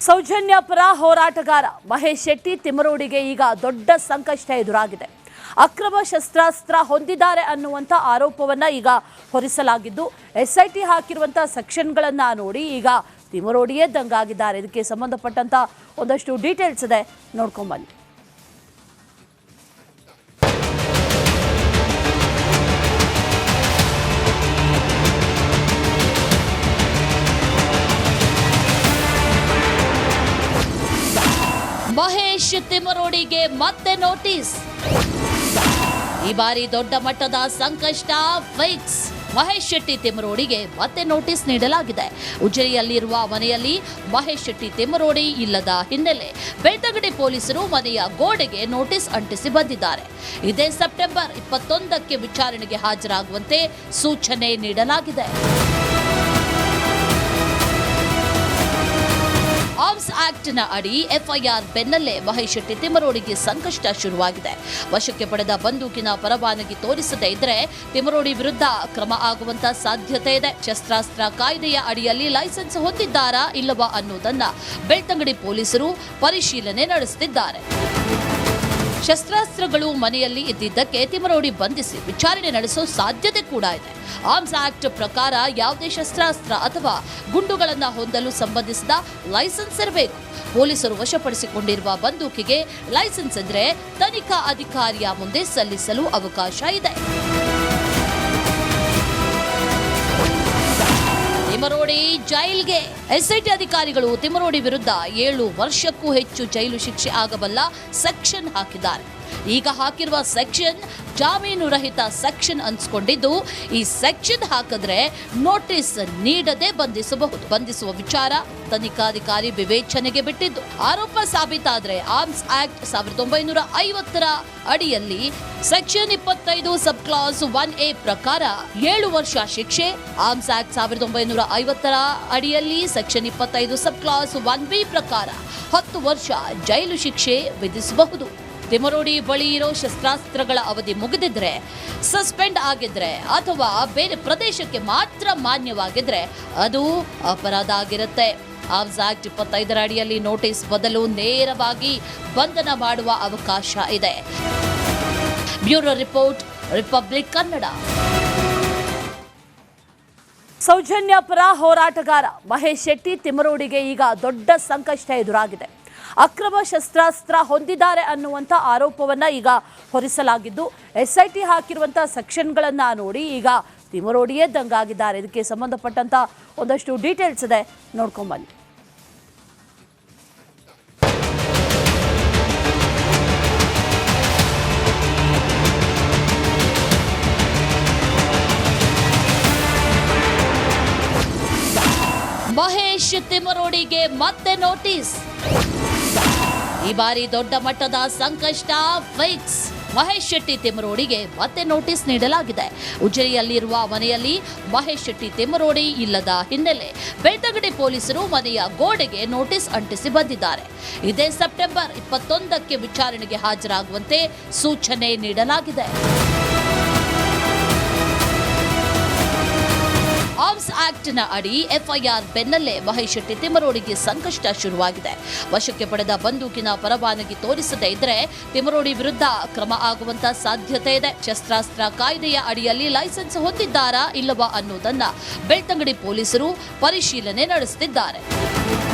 ಸೌಜನ್ಯ ಪರ ಹೋರಾಟಗಾರ ಮಹೇಶ್ ಶೆಟ್ಟಿ ತಿಮರೋಡಿಗೆ ಈಗ ದೊಡ್ಡ ಸಂಕಷ್ಟ ಎದುರಾಗಿದೆ. ಅಕ್ರಮ ಶಸ್ತ್ರಾಸ್ತ್ರ ಹೊಂದಿದ್ದಾರೆ ಅನ್ನುವಂಥ ಆರೋಪವನ್ನ ಈಗ ಹೊರಿಸಲಾಗಿದ್ದು ಎಸ್ಐಟಿ ಹಾಕಿರುವಂಥ ಸೆಕ್ಷನ್ಗಳನ್ನು ನೋಡಿ ಈಗ ತಿಮರೋಡಿಯೇ ದಂಗಾಗಿದ್ದಾರೆ. ಇದಕ್ಕೆ ಸಂಬಂಧಪಟ್ಟಂತ ಒಂದಷ್ಟು ಡೀಟೇಲ್ಸ್ ಇದೆ, ನೋಡ್ಕೊಂಬನ್ನಿ. ಮಹೇಶ್ ತಿಮರೋಡಿಗೆ ಮತ್ತೆ ನೋಟಿಸ್. ಈ ಬಾರಿ ದೊಡ್ಡ ಮಟ್ಟದ ಸಂಕಷ್ಟ ಫಿಕ್ಸ್. ಮಹೇಶ್ ಶೆಟ್ಟಿ ತಿಮರೋಡಿಗೆ ಮತ್ತೆ ನೋಟಿಸ್ ನೀಡಲಾಗಿದೆ. ಉಜಿರೆಯಲ್ಲಿರುವ ಮನೆಯಲ್ಲಿ ಮಹೇಶ್ ಶೆಟ್ಟಿ ತಿಮರೋಡಿ ಇಲ್ಲದ ಹಿನ್ನೆಲೆ ಬೆಳ್ತಂಗಡಿ ಪೊಲೀಸರು ಮನೆಯ ಗೋಡೆಗೆ ನೋಟಿಸ್ ಅಂಟಿಸಿ ಬಂದಿದ್ದಾರೆ. ಇದೇ ಸೆಪ್ಟೆಂಬರ್ 21ಕ್ಕೆ ವಿಚಾರಣೆಗೆ ಹಾಜರಾಗುವಂತೆ ಸೂಚನೆ ನೀಡಲಾಗಿದೆ. ಆರ್ಮ್ಸ್ ಆಕ್ಟ್ ನ ಅಡಿ ಎಫ್ಐಆರ್ ಬೆನ್ನಲ್ಲೇ ಮಹೇಶ್ ಶೆಟ್ಟಿ ತಿಮರೋಡಿಗೆ ಸಂಕಷ್ಟ ಶುರುವಾಗಿದೆ. ವಶಕ್ಕೆ ಪಡೆದ ಬಂದೂಕಿನ ಪರವಾನಗಿ ತೋರಿಸದೇ ಇದ್ರೆ ತಿಮರೋಡಿ ವಿರುದ್ಧ ಕ್ರಮ ಆಗುವಂತ ಸಾಧ್ಯತೆ ಇದೆ. ಶಸ್ತ್ರಾಸ್ತ್ರ ಕಾಯ್ದೆಯ ಅಡಿಯಲ್ಲಿ ಲೈಸೆನ್ಸ್ ಹೊಂದಿದ್ದಾರಾ ಇಲ್ಲವಾ ಅನ್ನೋದನ್ನ ಬೆಳ್ತಂಗಡಿ ಪೊಲೀಸರು ಪರಿಶೀಲನೆ ನಡೆಸುತ್ತಿದ್ದಾರೆ. ಶಸ್ತ್ರಾಸ್ತ್ರಗಳು ಮನೆಯಲ್ಲಿ ಇದ್ದಿದ್ದಕ್ಕೆ ತಿಮರೋಡಿ ಬಂಧಿಸಿ ವಿಚಾರಣೆ ನಡೆಸೋ ಸಾಧ್ಯತೆ ಕೂಡ ಇದೆ. ಆರ್ಮ್ಸ್ ಆಕ್ಟ್ ಪ್ರಕಾರ ಯಾವುದೇ ಶಸ್ತ್ರಾಸ್ತ್ರ ಅಥವಾ ಗುಂಡುಗಳನ್ನು ಹೊಂದಲು ಸಂಬಂಧಿಸಿದ ಲೈಸೆನ್ಸ್ ಇರಬೇಕು. ಪೊಲೀಸರು ವಶಪಡಿಸಿಕೊಂಡಿರುವ ಬಂದೂಕಿಗೆ ಲೈಸೆನ್ಸ್ ಇದ್ರೆ ತನಿಖಾ ಅಧಿಕಾರಿಯ ಮುಂದೆ ಸಲ್ಲಿಸಲು ಅವಕಾಶ ಇದೆ. ತಿಮರೋಡಿ ಜೈಲ್ಗೆ. ಎಸ್ಐಟಿ ಅಧಿಕಾರಿಗಳು ತಿಮರೋಡಿ ವಿರುದ್ಧ 7 ವರ್ಷಕ್ಕೂ ಹೆಚ್ಚು ಜೈಲು ಶಿಕ್ಷೆ ಆಗಬಲ್ಲ ಸೆಕ್ಷನ್ ಹಾಕಿದ್ದಾರೆ. ಈಗ ಹಾಕಿರುವ ಸೆಕ್ಷನ್ ಜಾಮೀನು ರಹಿತ ಸೆಕ್ಷನ್ ಅನ್ಸ್ಕೊಂಡಿದ್ದು ಈ ಸೆಕ್ಷನ್ ಹಾಕಿದ್ರೆ ನೋಟಿಸ್ ನೀಡದೆ ಬಂಧಿಸುವ ವಿಚಾರ ತನಿಖಾಧಿಕಾರಿ ವಿವೇಚನೆಗೆ ಬಿಟ್ಟಿದ್ದು. ಆರೋಪ ಸಾಬೀತಾದ್ರೆ ಆರ್ಮ್ಸ್ ಆಕ್ಟ್ 1950ರ ಅಡಿಯಲ್ಲಿ ಸೆಕ್ಷನ್ 25 ಸಬ್ ಕ್ಲಾಸ್ 1A ಪ್ರಕಾರ 7 ವರ್ಷ ಶಿಕ್ಷೆ, ಆರ್ಮ್ಸ್ ಆಕ್ಟ್ 1950ರ ಅಡಿಯಲ್ಲಿ ಸೆಕ್ಷನ್ 25 ಸಬ್ ಕ್ಲಾಸ್ 1B ಪ್ರಕಾರ 10 ವರ್ಷ ಜೈಲು ಶಿಕ್ಷೆ ವಿಧಿಸಬಹುದು. ತಿಮರೋಡಿ ಬಳಿ ಇರೋ ಶಸ್ತ್ರಾಸ್ತ್ರಗಳ ಅವಧಿ ಮುಗಿದಿದ್ರೆ, ಸಸ್ಪೆಂಡ್ ಆಗಿದ್ರೆ ಅಥವಾ ಬೇರೆ ಪ್ರದೇಶಕ್ಕೆ ಮಾತ್ರ ಮಾನ್ಯವಾಗಿದ್ರೆ ಅದು ಅಪರಾಧ ಆಗಿರುತ್ತೆ. ಆರ್ಮ್ಸ್ ಆಕ್ಟ್ 25ರ ಅಡಿಯಲ್ಲಿ ನೋಟಿಸ್ ಬದಲು ನೇರವಾಗಿ ಬಂಧನ ಮಾಡುವ ಅವಕಾಶ ಇದೆ. Bureau report, Republic Kannada. Soujanya ಪರ ಹೋರಾಟಗಾರ ಮಹೇಶ್ ಶೆಟ್ಟಿ ತಿಮರೋಡಿಗೆ ಈಗ ದೊಡ್ಡ ಸಂಕಷ್ಟ ಎದುರಾಗಿದೆ. ಅಕ್ರಮ ಶಸ್ತ್ರಾಸ್ತ್ರ ಹೊಂದಿದ್ದಾರೆ ಅನ್ನುವಂಥ ಆರೋಪವನ್ನ ಈಗ ಹೊರಿಸಲಾಗಿದ್ದು ಎಸ್ಐಟಿ ಹಾಕಿರುವಂಥ ಸೆಕ್ಷನ್ಗಳನ್ನು ನೋಡಿ ಈಗ ತಿಮರೋಡಿಯೇ ದಂಗಾಗಿದ್ದಾರೆ. ಇದಕ್ಕೆ ಸಂಬಂಧಪಟ್ಟಂತ ಒಂದಷ್ಟು ಡೀಟೇಲ್ಸ್ ಇದೆ, ನೋಡ್ಕೊಂಬನ್ನಿ. ಮಹೇಶ್ ತಿಮರೋಡಿಗೆ ಮತ್ತೆ ನೋಟಿಸ್. ಈ ಬಾರಿ ದೊಡ್ಡ ಮಟ್ಟದ ಸಂಕಷ್ಟ ಫಿಕ್ಸ್. ಮಹೇಶ್ ಶೆಟ್ಟಿ ತಿಮರೋಡಿಗೆ ಮತ್ತೆ ನೋಟಿಸ್ ನೀಡಲಾಗಿದೆ. ಉಜಿರೆಯಲ್ಲಿರುವ ಮನೆಯಲ್ಲಿ ಮಹೇಶ್ ಶೆಟ್ಟಿ ತಿಮರೋಡಿ ಇಲ್ಲದ ಹಿನ್ನೆಲೆ ಬೆಳ್ತಂಗಡಿ ಪೊಲೀಸರು ಮನೆಯ ಗೋಡೆಗೆ ನೋಟಿಸ್ ಅಂಟಿಸಿ ಬಂದಿದ್ದಾರೆ. ಇದೇ ಸೆಪ್ಟೆಂಬರ್ 21ಕ್ಕೆ ವಿಚಾರಣೆಗೆ ಹಾಜರಾಗುವಂತೆ ಸೂಚನೆ ನೀಡಲಾಗಿದೆ. ಆರ್ಮ್ಸ್ ಆಕ್ಟ್ ನ ಅಡಿ ಎಫ್ಐಆರ್ ಬೆನ್ನಲ್ಲೇ ಮಹೇಶ್ ಶೆಟ್ಟಿ ತಿಮರೋಡಿಗೆ ಸಂಕಷ್ಟ ಶುರುವಾಗಿದೆ. ವಶಕ್ಕೆ ಪಡೆದ ಬಂದೂಕಿನ ಪರವಾನಗಿ ತೋರಿಸದೇ ಇದ್ರೆ ತಿಮರೋಡಿ ವಿರುದ್ಧ ಕ್ರಮ ಆಗುವಂತ ಸಾಧ್ಯತೆ ಇದೆ. ಶಸ್ತ್ರಾಸ್ತ್ರ ಕಾಯ್ದೆಯ ಅಡಿಯಲ್ಲಿ ಲೈಸೆನ್ಸ್ ಹೊಂದಿದ್ದಾರಾ ಇಲ್ಲವಾ ಅನ್ನೋದನ್ನ ಬೆಳ್ತಂಗಡಿ ಪೊಲೀಸರು ಪರಿಶೀಲನೆ ನಡೆಸುತ್ತಿದ್ದಾರೆ.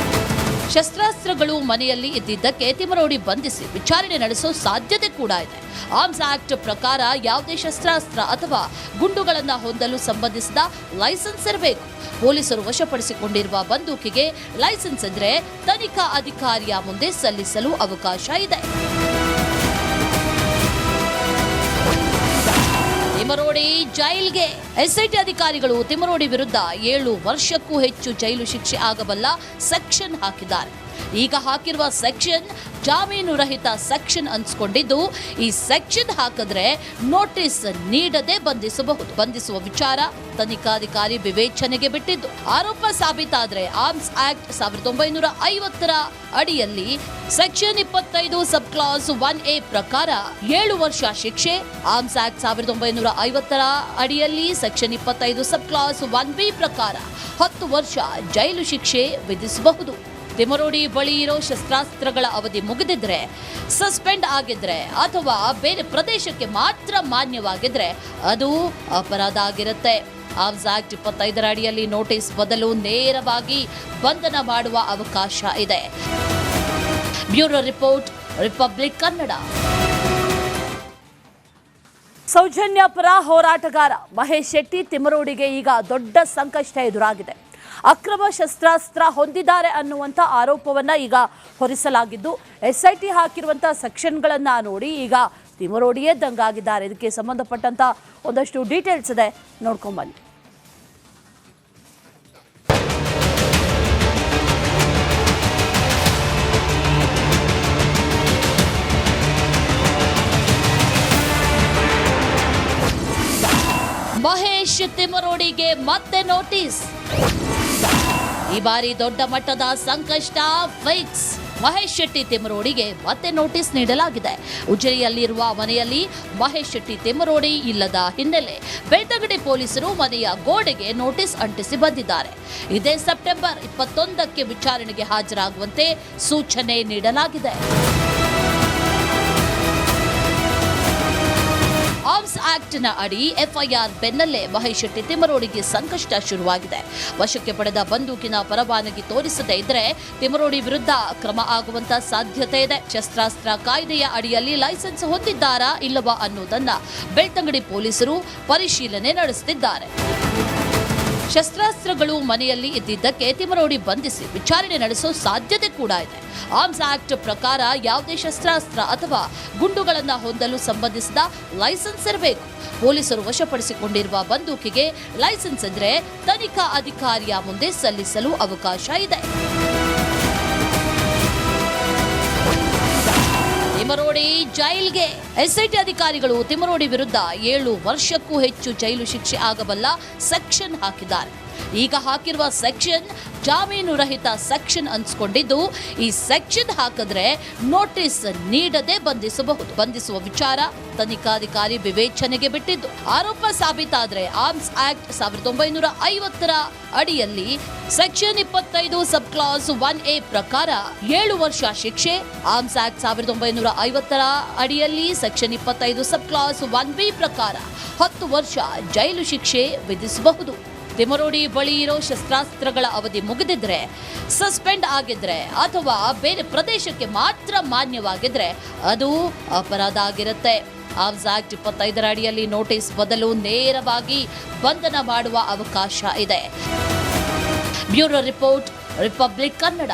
ಶಸ್ತ್ರಾಸ್ತ್ರಗಳು ಮನೆಯಲ್ಲಿ ಇದ್ದಿದ್ದಕ್ಕೆ ತಿಮರೋಡಿ ಬಂಧಿಸಿ ವಿಚಾರಣೆ ನಡೆಸೋ ಸಾಧ್ಯತೆ ಕೂಡ ಇದೆ. ಆರ್ಮ್ಸ್ ಆಕ್ಟ್ ಪ್ರಕಾರ ಯಾವುದೇ ಶಸ್ತ್ರಾಸ್ತ್ರ ಅಥವಾ ಗುಂಡುಗಳನ್ನು ಹೊಂದಲು ಸಂಬಂಧಿಸಿದ ಲೈಸೆನ್ಸ್ ಇರಬೇಕು. ಪೊಲೀಸರು ವಶಪಡಿಸಿಕೊಂಡಿರುವ ಬಂದೂಕಿಗೆ ಲೈಸೆನ್ಸ್ ಇದ್ರೆ ತನಿಖಾ ಅಧಿಕಾರಿಯ ಮುಂದೆ ಸಲ್ಲಿಸಲು ಅವಕಾಶ ಇದೆ. ತಿಮರೋಡಿ ಜೈಲ್ಗೆ. ಎಸ್ಐಟಿ ಅಧಿಕಾರಿಗಳು ತಿಮರೋಡಿ ವಿರುದ್ಧ 7 ವರ್ಷಕ್ಕೂ ಹೆಚ್ಚು ಜೈಲು ಶಿಕ್ಷೆ ಆಗಬಲ್ಲ ಸೆಕ್ಷನ್ ಹಾಕಿದ್ದಾರೆ. ಈಗ ಹಾಕಿರುವ ಸೆಕ್ಷನ್ ಜಾಮೀನು ರಹಿತ ಸೆಕ್ಷನ್ ಅನ್ಸ್ಕೊಂಡಿದ್ದು ಈ ಸೆಕ್ಷನ್ ಹಾಕಿದ್ರೆ ನೋಟಿಸ್ ನೀಡದೆ ಬಂಧಿಸುವ ವಿಚಾರ ತನಿಖಾಧಿಕಾರಿ ವಿವೇಚನೆಗೆ ಬಿಟ್ಟಿದ್ದು. ಆರೋಪ ಸಾಬೀತಾದ್ರೆ ಆರ್ಮ್ಸ್ ಆಕ್ಟ್ 1950ರ ಅಡಿಯಲ್ಲಿ ಸೆಕ್ಷನ್ 25 ಸಬ್ ಕ್ಲಾಸ್ 1A ಪ್ರಕಾರ 7 ವರ್ಷ ಶಿಕ್ಷೆ, ಆರ್ಮ್ಸ್ ಆಕ್ಟ್ 1950ರ ಅಡಿಯಲ್ಲಿ ಸೆಕ್ಷನ್ 25 ಸಬ್ ಕ್ಲಾಸ್ 1B ಪ್ರಕಾರ 10 ವರ್ಷ ಜೈಲು ಶಿಕ್ಷೆ ವಿಧಿಸಬಹುದು. ತಿಮರೋಡಿ ಬಳಿ ಇರೋ ಶಸ್ತ್ರಾಸ್ತ್ರಗಳ ಅವಧಿ ಮುಗಿದಿದ್ರೆ, ಸಸ್ಪೆಂಡ್ ಆಗಿದ್ರೆ ಅಥವಾ ಬೇರೆ ಪ್ರದೇಶಕ್ಕೆ ಮಾತ್ರ ಮಾನ್ಯವಾಗಿದ್ರೆ ಅದು ಅಪರಾಧ ಆಗಿರುತ್ತೆ. ಆರ್ಮ್ಸ್ ಆಕ್ಟ್ 25 ಅಡಿಯಲ್ಲಿ ನೋಟಿಸ್ ಬದಲು ನೇರವಾಗಿ ಬಂಧನ ಮಾಡುವ ಅವಕಾಶ ಇದೆ. Bureau report, Republic Kannada. Soujanya ಪರ ಹೋರಾಟಗಾರ ಮಹೇಶ್ ಶೆಟ್ಟಿ ತಿಮರೋಡಿಗೆ ಈಗ ದೊಡ್ಡ ಸಂಕಷ್ಟ ಎದುರಾಗಿದೆ. ಅಕ್ರಮ ಶಸ್ತ್ರಾಸ್ತ್ರ ಹೊಂದಿದ್ದಾರೆ ಅನ್ನುವಂಥ ಆರೋಪವನ್ನು ಈಗ ಹೊರಿಸಲಾಗಿದ್ದು, SIT ಹಾಕಿರುವಂಥ ಸೆಕ್ಷನ್ಗಳನ್ನು ನೋಡಿ ಈಗ ತಿಮರೋಡಿಯೇ ದಂಗಾಗಿದ್ದಾರೆ. ಇದಕ್ಕೆ ಸಂಬಂಧಪಟ್ಟಂಥ ಒಂದಷ್ಟು ಡೀಟೇಲ್ಸ್ ಇದೆ, ನೋಡ್ಕೊಂಬನ್ನಿ. ಮಹೇಶ್ ತಿಮರೋಡಿಗೆ ಮತ್ತೆ ನೋಟಿಸ್. ಈ ಬಾರಿ ದೊಡ್ಡ ಮಟ್ಟದ ಸಂಕಷ್ಟ ಫಿಕ್ಸ್. ಮಹೇಶ್ ಶೆಟ್ಟಿ ತಿಮರೋಡಿಗೆ ಮತ್ತೆ ನೋಟಿಸ್ ನೀಡಲಾಗಿದೆ. ಉಜಿರೆಯಲ್ಲಿರುವ ಮನೆಯಲ್ಲಿ ಮಹೇಶ್ ಶೆಟ್ಟಿ ತಿಮರೋಡಿ ಇಲ್ಲದ ಹಿನ್ನೆಲೆ ಬೆಳ್ತಂಗಡಿ ಪೊಲೀಸರು ಮನೆಯ ಗೋಡೆಗೆ ನೋಟಿಸ್ ಅಂಟಿಸಿ ಬಂದಿದ್ದಾರೆ. ಇದೇ ಸೆಪ್ಟೆಂಬರ್ 21ಕ್ಕೆ ವಿಚಾರಣೆಗೆ ಹಾಜರಾಗುವಂತೆ ಸೂಚನೆ ನೀಡಲಾಗಿದೆ. ಆರ್ಮ್ಸ್ ಆಕ್ಟ್ನ ಅಡಿ FIR ಬೆನ್ನಲ್ಲೇ ಮಹೇಶ್ ಶೆಟ್ಟಿ ತಿಮರೋಡಿಗೆ ಸಂಕಷ್ಟ ಶುರುವಾಗಿದೆ. ವಶಕ್ಕೆ ಪಡೆದ ಬಂದೂಕಿನ ಪರವಾನಗಿ ತೋರಿಸದೇ ಇದ್ರೆ ತಿಮರೋಡಿ ವಿರುದ್ಧ ಕ್ರಮ ಆಗುವಂತ ಸಾಧ್ಯತೆ ಇದೆ. ಶಸ್ತ್ರಾಸ್ತ್ರ ಕಾಯ್ದೆಯ ಅಡಿಯಲ್ಲಿ ಲೈಸೆನ್ಸ್ ಹೊಂದಿದ್ದಾರಾ ಇಲ್ಲವಾ ಅನ್ನೋದನ್ನ ಬೆಳ್ತಂಗಡಿ ಪೊಲೀಸರು ಪರಿಶೀಲನೆ ನಡೆಸುತ್ತಿದ್ದಾರೆ. ಶಸ್ತ್ರಾಸ್ತ್ರಗಳು ಮನೆಯಲ್ಲಿ ಇದ್ದಿದ್ದಕ್ಕೆ ತಿಮರೋಡಿ ಬಂಧಿಸಿ ವಿಚಾರಣೆ ನಡೆಸೋ ಸಾಧ್ಯತೆ ಕೂಡ ಇದೆ. ಆರ್ಮ್ಸ್ ಆಕ್ಟ್ ಪ್ರಕಾರ ಯಾವುದೇ ಶಸ್ತ್ರಾಸ್ತ್ರ ಅಥವಾ ಗುಂಡುಗಳನ್ನು ಹೊಂದಲು ಸಂಬಂಧಿಸಿದ ಲೈಸೆನ್ಸ್ ಇರಬೇಕು. ಪೊಲೀಸರು ವಶಪಡಿಸಿಕೊಂಡಿರುವ ಬಂದೂಕಿಗೆ ಲೈಸೆನ್ಸ್ ಇದ್ರೆ ತನಿಖಾ ಅಧಿಕಾರಿಯ ಮುಂದೆ ಸಲ್ಲಿಸಲು ಅವಕಾಶ ಇದೆ. ತಿಮರೋಡಿ ಜೈಲ್ಗೆ. SIT ಅಧಿಕಾರಿಗಳು ತಿಮರೋಡಿ ವಿರುದ್ಧ 7 ವರ್ಷಕ್ಕೂ ಹೆಚ್ಚು ಜೈಲು ಶಿಕ್ಷೆ ಆಗಬಲ್ಲ ಸೆಕ್ಷನ್ ಹಾಕಿದ್ದಾರೆ. ಈಗ ಹಾಕಿರುವ ಸೆಕ್ಷನ್ ಜಾಮೀನು ರಹಿತ ಸೆಕ್ಷನ್ ಅನ್ಸ್ಕೊಂಡಿದ್ದು, ಈ ಸೆಕ್ಷನ್ ಹಾಕಿದ್ರೆ ನೋಟಿಸ್ ನೀಡದೆ ಬಂಧಿಸುವ ವಿಚಾರ ತನಿಖಾಧಿಕಾರಿ ವಿವೇಚನೆಗೆ ಬಿಟ್ಟಿದ್ದು. ಆರೋಪ ಸಾಬೀತಾದ್ರೆ ಆರ್ಮ್ಸ್ ಆಕ್ಟ್ 1950 ಅಡಿಯಲ್ಲಿ ಸೆಕ್ಷನ್ 25 ಸಬ್ ಕ್ಲಾಸ್ 1A ಪ್ರಕಾರ 7 ವರ್ಷ ಶಿಕ್ಷೆ, ಆರ್ಮ್ಸ್ ಆಕ್ಟ್ 1950 ಅಡಿಯಲ್ಲಿ ಸೆಕ್ಷನ್ 25 ಸಬ್ ಕ್ಲಾಸ್ 1B ಪ್ರಕಾರ 10 ವರ್ಷ ಜೈಲು ಶಿಕ್ಷೆ ವಿಧಿಸಬಹುದು. ತಿಮರೋಡಿ ಬಳಿ ಇರೋ ಶಸ್ತ್ರಾಸ್ತ್ರಗಳ ಅವಧಿ ಮುಗಿದಿದ್ರೆ, ಸಸ್ಪೆಂಡ್ ಆಗಿದ್ರೆ ಅಥವಾ ಬೇರೆ ಪ್ರದೇಶಕ್ಕೆ ಮಾತ್ರ ಮಾನ್ಯವಾಗಿದ್ರೆ ಅದು ಅಪರಾಧ ಆಗಿರುತ್ತೆ. ಆರ್ಮ್ಸ್ ಆಕ್ಟ್ 25 ಅಡಿಯಲ್ಲಿ ನೋಟಿಸ್ ಬದಲು ನೇರವಾಗಿ ಬಂಧನ ಮಾಡುವ ಅವಕಾಶ ಇದೆ. Bureau report, Republic Kannada.